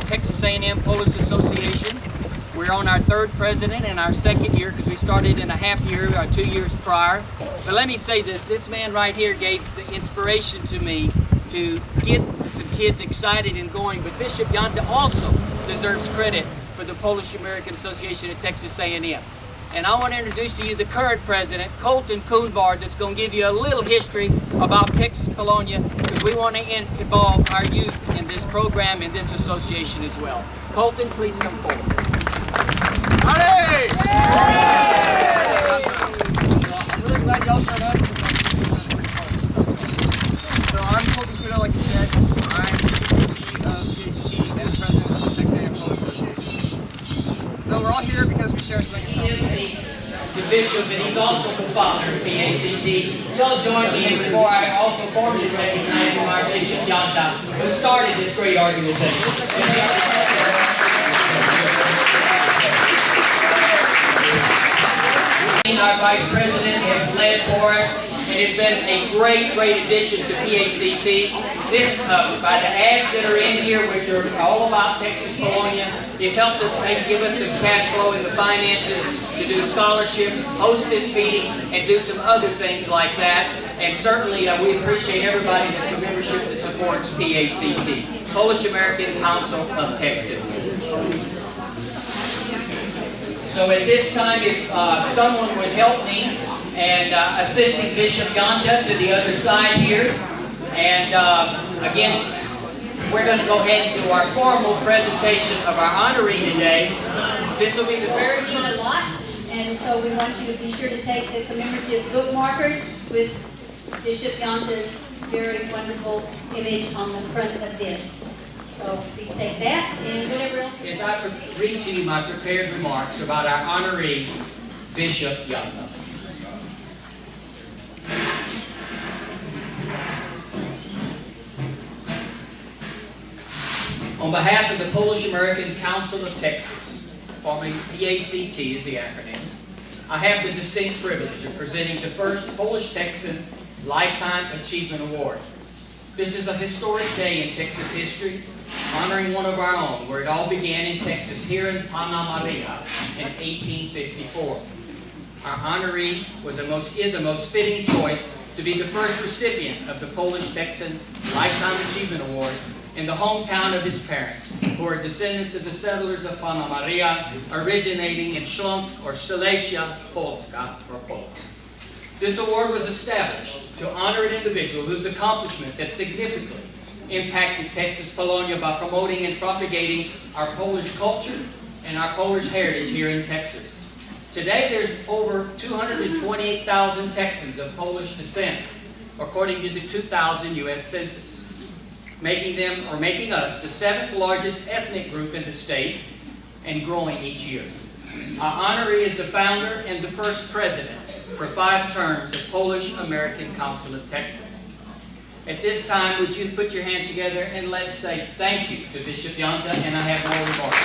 Texas A&M Polish Association. We're on our third president and our second year because we started in a half year, 2 years prior. But let me say this man right here gave the inspiration to me to get some kids excited and going. But Bishop Yanta also deserves credit for the Polish American Association at Texas A&M. And I want to introduce to you the current president, Colton Kuhnbard, that's going to give you a little history about Texas Polonia, because we want to involve our youth in this program, in this association as well. Colton, please come forward. Howdy! I'm really glad y'all showed up. So I'm Colton Kuhnbard, like you said. I'm the PhD and president of the Texas A&M Polish Association. So we're all here because we share something in common. The bishop, and he's also the founder of PACT. Y'all join me in before I also formally recognize our Bishop Yanta, who started this great organization. Our vice president has led for us, and it's been a great addition to PACT. This, by the ads that are in here, which are all about Texas Polonia, it's helped us give us some cash flow in the finances to do scholarships, host this meeting, and do some other things like that. And certainly we appreciate everybody that's a membership that supports PACT, Polish American Council of Texas. So at this time, if someone would help me and assisting Bishop Yanta to the other side here. And again, we're going to go ahead and do our formal presentation of our honorary today. This will be the very a lot, and so we want you to be sure to take the commemorative bookmarkers with Bishop Yanta's very wonderful image on the front of this. So please take that, and whatever else. As I read to you my prepared remarks about our honorary Bishop Yanta. On behalf of the Polish American Council of Texas, formerly PACT is the acronym, I have the distinct privilege of presenting the first Polish Texan Lifetime Achievement Award. This is a historic day in Texas history, honoring one of our own, where it all began in Texas, here in Panna Maria in 1854. Our honoree is a most fitting choice to be the first recipient of the Polish Texan Lifetime Achievement Award in the hometown of his parents, who are descendants of the settlers of Panna Maria, originating in Śląsk or Silesia, Polska, or Poland. This award was established to honor an individual whose accomplishments had significantly impacted Texas Polonia by promoting and propagating our Polish culture and our Polish heritage here in Texas. Today there's over 228,000 Texans of Polish descent, according to the 2000 U.S. Census, making us the 7th largest ethnic group in the state and growing each year. Our honoree is the founder and the first president for 5 terms of Polish American Council of Texas. At this time, would you put your hands together and let's say thank you to Bishop Yanta, and I have more remarks.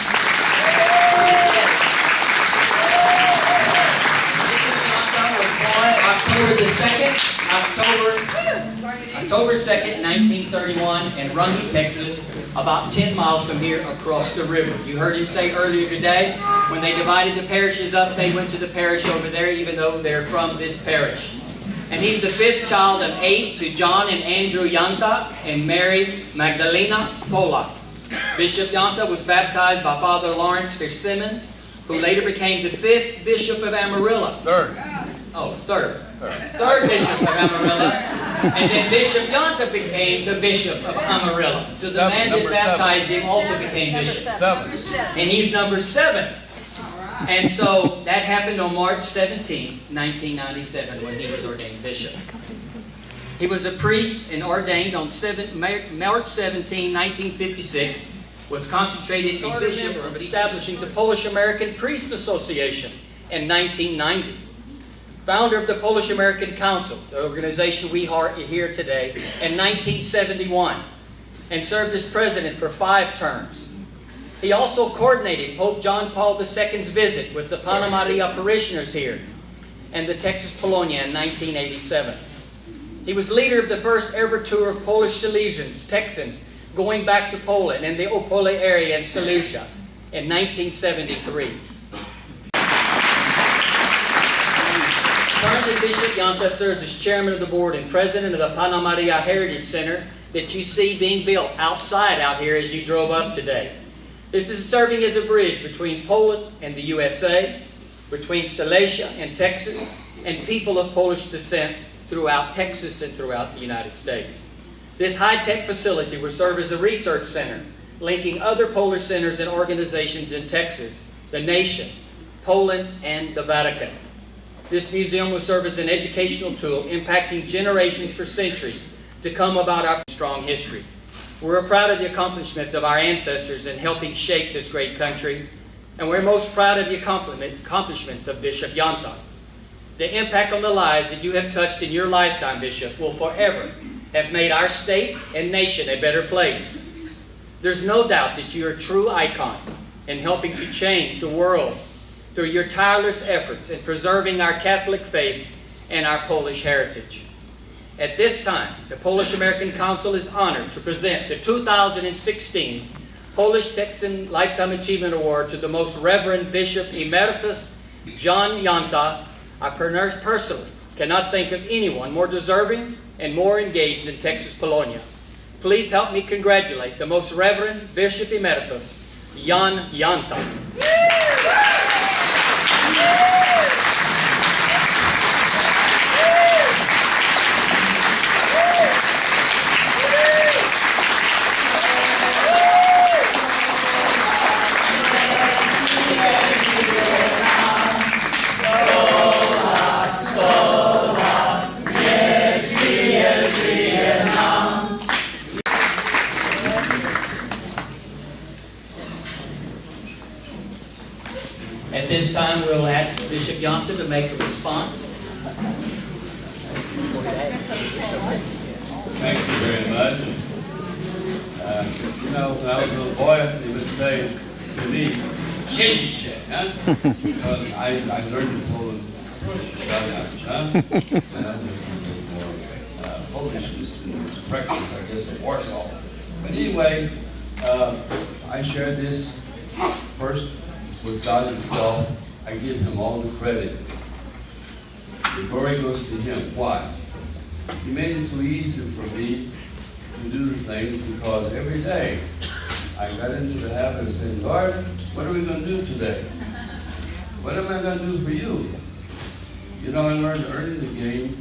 October 2nd, 1931 in Runge, Texas, about 10 miles from here across the river. You heard him say earlier today, when they divided the parishes up, they went to the parish over there, even though they're from this parish. And he's the 5th child of 8 to John and Andrew Yanta and Mary Magdalena Polak. Bishop Yanta was baptized by Father Lawrence Fitzsimmons, who later became the 5th Bishop of Amarillo. Third Bishop of Amarillo. And then Bishop Yanta became the Bishop of Amarillo. So the man that baptized him also became Bishop. And he's number 7. And so that happened on March 17, 1997, when he was ordained bishop. He was a priest and ordained on March 17, 1956, was concentrated a bishop of establishing the Polish American Priest Association in 1990. Founder of the Polish American Council, the organization we are here today, in 1971, and served as president for 5 terms. He also coordinated Pope John Paul II's visit with the Panna Maria parishioners here and the Texas Polonia in 1987. He was leader of the first ever tour of Polish Silesians, Texans, going back to Poland and the Opole area in Silesia in 1973. Currently, Bishop Yanta serves as chairman of the board and president of the Panna Maria Heritage Center that you see being built outside out here as you drove up today. This is serving as a bridge between Poland and the USA, between Silesia and Texas, and people of Polish descent throughout Texas and throughout the United States. This high-tech facility will serve as a research center, linking other Polish centers and organizations in Texas, the nation, Poland, and the Vatican. This museum will serve as an educational tool impacting generations for centuries to come about our strong history. We're proud of the accomplishments of our ancestors in helping shape this great country, and we're most proud of the accomplishments of Bishop Yanta. The impact on the lives that you have touched in your lifetime, Bishop, will forever have made our state and nation a better place. There's no doubt that you're a true icon in helping to change the world through your tireless efforts in preserving our Catholic faith and our Polish heritage. At this time, the Polish American Council is honored to present the 2016 Polish Texan Lifetime Achievement Award to the Most Reverend Bishop Emeritus John Yanta. I personally cannot think of anyone more deserving and more engaged in Texas Polonia. Please help me congratulate the Most Reverend Bishop Emeritus John Yanta. At this time, we'll ask Bishop Yanta to make a response. Thank you very much. You know, when I was a little boy, they would say to me, "Shake, huh?" Because I learned to Polish, huh? And I was Polish was practice, I guess, in Warsaw. But anyway, I shared this first with God himself. I give him all the credit. The glory goes to him. Why? He made it so easy for me to do the things because every day I got into the habit of saying, Lord, what are we going to do today? What am I going to do for you? You know, I learned early in the game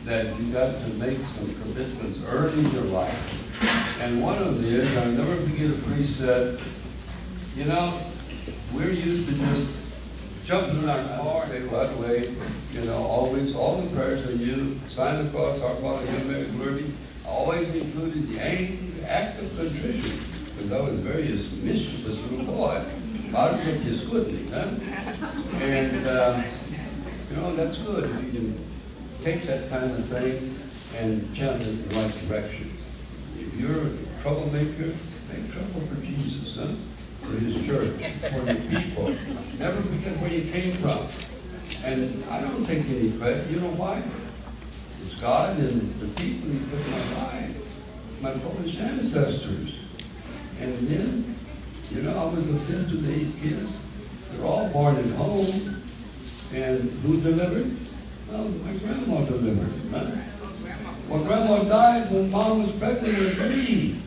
that you got to make some commitments early in your life. And one of them is, I'll never forget a priest said, you know, we're used to just jumping in our car, say, by the way, you know, always, all the prayers are you, sign the cross, our Father, your name is worthy, always included the act of contrition, because I was a very mischievous little boy. God took his goodness, huh? And, you know, that's good. You can take that kind of thing and channel it in the right direction. If you're a troublemaker, make trouble for Jesus, huh? For his church, for the people. Never forget where you came from. And I don't take any credit. You know why? It's God and the people he put in my life, my Polish ancestors. And then, you know, I was the fifth of the 8 kids. They're all born at home. And who delivered? Well, my grandma delivered. Huh? Well, grandma died when mom was pregnant with me.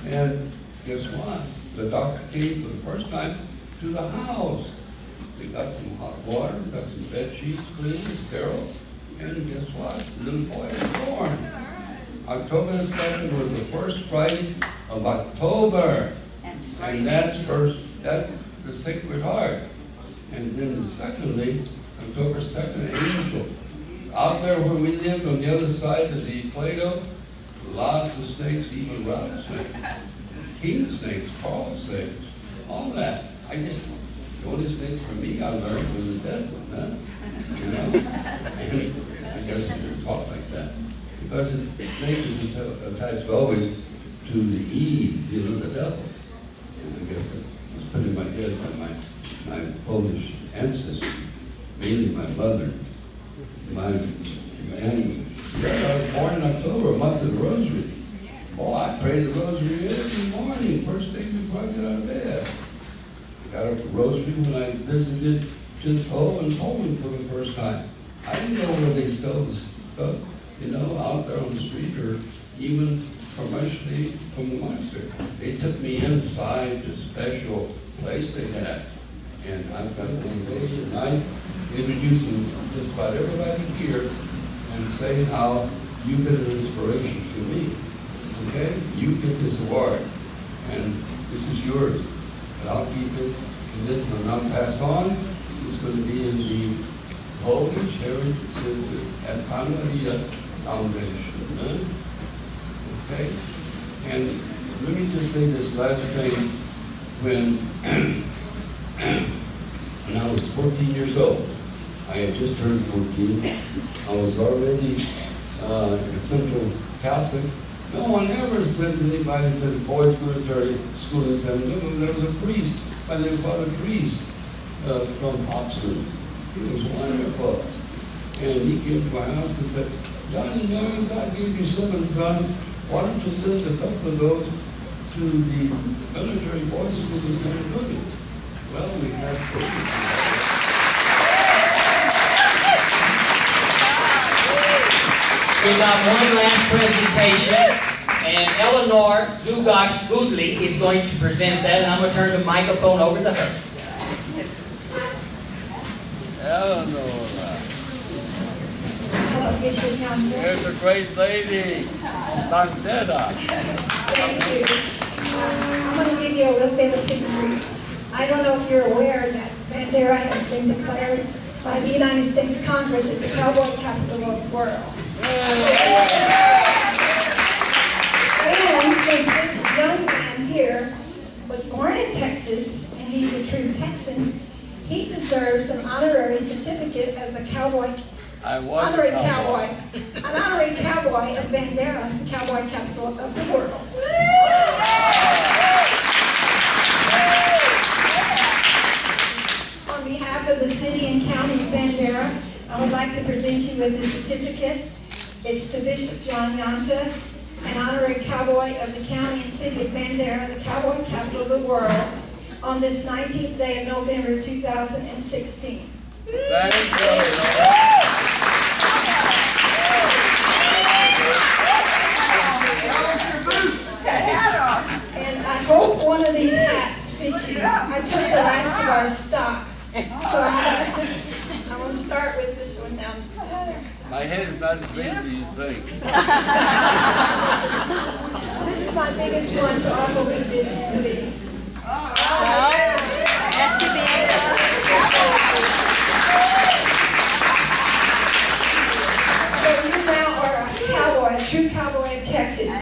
And guess what? The doctor came for the first time to the house. They got some hot water, got some bed sheets clean, sterile, and guess what? The little boy was born. October the 2nd was the first Friday of October. And that's the Sacred Heart. And then secondly, October 2nd, Angel. Out there where we lived on the other side of the Plato, lots of snakes, even rattlesnakes. King snakes, Paul snakes, all that. I just, the only snakes for me I learned was the dead one, huh? You know? And I guess you didn't talk like that. Because the snake is attached always to the Eve, you know, the devil. And I guess it was put in my head by my Polish ancestors, mainly my mother. And I was born in October, a month of the Rosary. Oh, I pray the rosary every morning, first thing before I get out of bed. I got up the rosary when I visited Chinto and Poland for the first time. I didn't know where they stole the stuff, you know, out there on the street or even commercially from the monastery. They took me inside the special place they had. And I've got one day and night introducing just about everybody here and saying how you've been an inspiration to me. Okay? You get this award, and this is yours. But I'll keep it, and then when I pass on, it's going to be in the Polish Heritage Center at Panna Maria Foundation. Okay? And let me just say this last thing. When I was 14 years old, I had just turned 14. I was already a Central Catholic. No one ever sent anybody to the boys' military school in San Antonio. There was a priest, by the name of Father Priest, from Paso. He was wonderful. And he came to my house and said, Johnny, you know, God gave you 7 sons. Why don't you send a couple of those to the military boys' school in San Antonio? Well, we had We got one last presentation, and Eleanor Goodley is going to present that, and I'm going to turn the microphone over to her. Eleanor. Hello, Bishop Yanta. Here's a great lady, Bandera. Thank you. I'm going to give you a little bit of history. I don't know if you're aware that Bandera has been declared by the United States Congress as the cowboy capital of the world. And since this young man here was born in Texas, and he's a true Texan, he deserves an honorary certificate as a cowboy. An honorary cowboy of Bandera, the cowboy capital of the world. On behalf of the city and county of Bandera, I would like to present you with this certificate. It's to Bishop John Yanta, an honorary cowboy of the county and city of Bandera, the cowboy capital of the world, on this 19th day of November 2016. Thank you. And I hope one of these hats fits you. I took the last of our stock, so I'm going to start with this one now. My head is not as big as you think. This is my biggest one, so I'll go with this, please. So you now are a cowboy, a true cowboy of Texas.